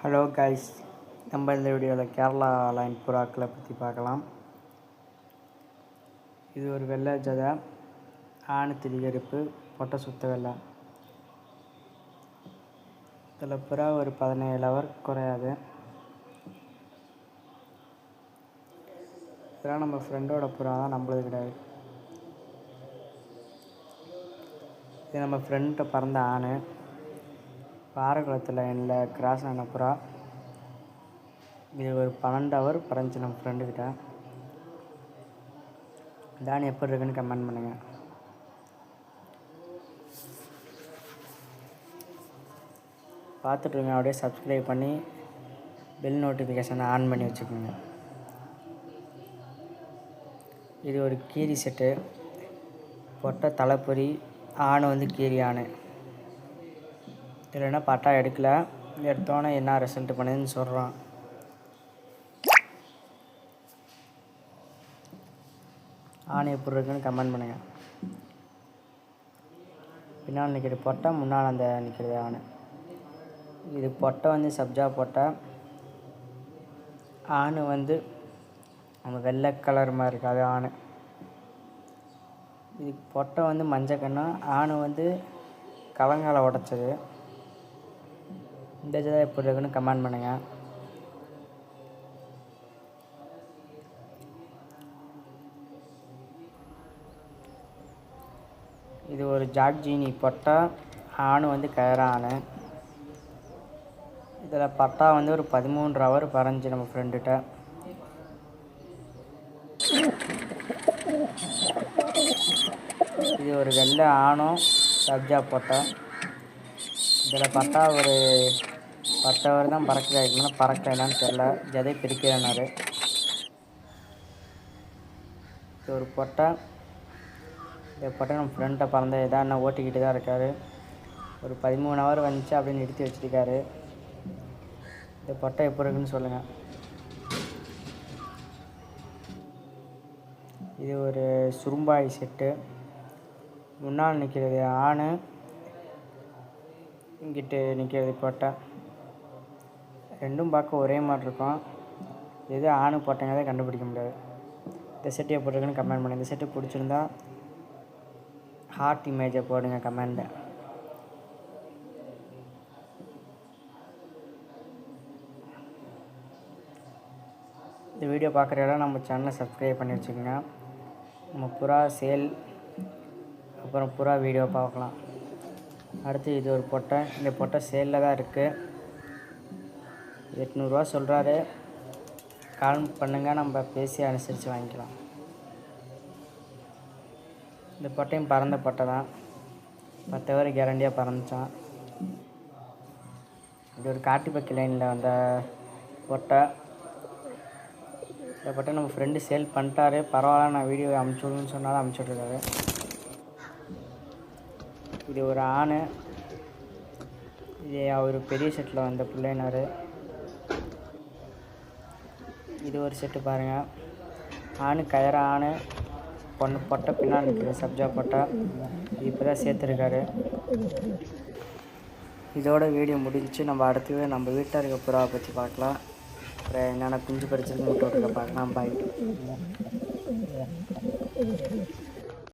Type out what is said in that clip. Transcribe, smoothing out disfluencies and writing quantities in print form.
Hello guys, நம்ம இந்த வீடியோவில் கேரளா லைன் புறாக்களை பற்றி பார்க்கலாம். இது ஒரு வெள்ளை ஜதை, ஆணு திரிகரிப்பு, பொட்டை சுத்த வெள்ளை. இதில் புறா ஒரு 17 ஹவர் குறையாது. இதெல்லாம் நம்ம ஃப்ரெண்டோட புறா தான், நம்மளது கிடையாது. இது நம்ம ஃப்ரெண்ட்ட பறந்த ஆணு. பாறைக்குளத்தில் லைனில் கிராஸ் ஆன புறா. இது ஒரு 12 ஹவர் பறந்துச்சு நம்ம ஃப்ரெண்டுக்கிட்ட. தான் எப்படி இருக்குன்னு கமெண்ட் பண்ணுங்கள். பார்த்துட்ருங்க, அப்படியே சப்ஸ்கிரைப் பண்ணி பெல் நோட்டிஃபிகேஷனை ஆன் பண்ணி வச்சுக்கோங்க. இது ஒரு கீரி செட்டு. பொட்டை தலைப்பொறி, ஆணு கீரி ஆணு. இல்லைன்னா பட்டா எடுக்கலை, எடுத்தோன்னே என்ன ரிசல்ட் பண்ணுதுன்னு சொல்கிறான். ஆணு எப்படி இருக்குன்னு கமெண்ட் பண்ணுங்கள். பின்னால் நிற்கிற பொட்டை, முன்னால் அந்த நிற்கிறது ஆணு. இது பொட்டை சப்ஜா பொட்டை. ஆணு நம்ம வெள்ளை கலர் மாதிரி இருக்காது ஆணு. இது பொட்டை மஞ்சள் கண்ணா, ஆணு கலங்கால உடச்சது. இந்த ஜதை எப்படி இருக்குன்னு கமெண்ட் பண்ணுங்கள். இது ஒரு ஜாக்ஜீனி பொட்டை, ஆணு கயற ஆணு. இதில் பட்டா ஒரு 13 ஹவர் பறந்துச்சு நம்ம ஃப்ரெண்டுகிட்ட. இது ஒரு வெள்ளை ஆணும் சப்ஜா பொட்டை. இதில் பட்டா ஒரு 10 ஹவர் தான் பறக்கல, இருக்குன்னா பறக்க என்னன்னு தெரில, ஜதை பிரிக்கிறாரு. இது ஒரு பொட்டை. இந்த பொட்டை நம்ம ஃப்ரெண்ட்டை பறந்த இதாக என்ன ஓட்டிக்கிட்டு தான் இருக்கார். ஒரு 13 ஹவர் வந்துச்சு அப்படின்னு நிறுத்தி வச்சுருக்காரு. இந்த பொட்டை எப்படி இருக்குன்னு சொல்லுங்கள். இது ஒரு சுரும்பாய் செட்டு. முன்னால் நிற்கிறது ஆணு, இங்கிட்டு நிற்கிறது பொட்டை. ரெண்டும் பார்க்க ஒரே மாதிரி இருக்கும். எது ஆணு பொட்டைங்கிறத கண்டுபிடிக்க முடியாது. இந்த செட்டு எப்படி இருக்குன்னு கமெண்ட் பண்ணுங்கள். இந்த செட்டு பிடிச்சிருந்தா ஹார்ட் இமேஜை போடுங்க கமெண்ட்டை. இந்த வீடியோ பார்க்குற இடம் நம்ம சேனலை சப்ஸ்கிரைப் பண்ணி வச்சுக்கோங்க. நம்ம புறா சேல், அப்புறம் புறா வீடியோ பார்க்கலாம். அடுத்து இது ஒரு பொட்டை. இந்த பொட்டை சேலில் தான் இருக்குது. 800 ரூபா சொல்கிறாரு. கால் பண்ணுங்கள், நம்ம பேசி அனுசரித்து வாங்கிக்கலாம். இந்த பொட்டையும் பறந்த பொட்டை தான். 10 ஹவர் கேரண்டியாக பறந்துச்சான். இது ஒரு காட்டுப்பக்கி லைனில் வந்த பொட்டை. இந்த பொட்டை நம்ம ஃப்ரெண்டு சேல் பண்ணிட்டாரு. பரவாயில்ல, நான் வீடியோ அமுச்சுடுன்னு சொன்னாலும் அமுச்சுட்ருக்காரு. இது ஒரு ஆணு. இது அவர் பெரிய செட்டில் வந்த பிள்ளைனார். இது ஒரு செட்டு பாருங்கள். ஆணு கயற ஆணு, பொட்டை பின்னால் நிற்கிற சப்ஜா பொட்டை. இப்போ தான் சேர்த்துருக்காரு. இதோட வீடியோ முடிஞ்சிச்சு. நம்ம அடுத்தது நம்ம வீட்டில் இருக்க புறாவை பற்றி பார்க்கலாம். அப்புறம் என்னென்ன குஞ்சு பறிச்சிருக்கு முட்டை விட்டுக்க பார்க்கலாம். பாய்.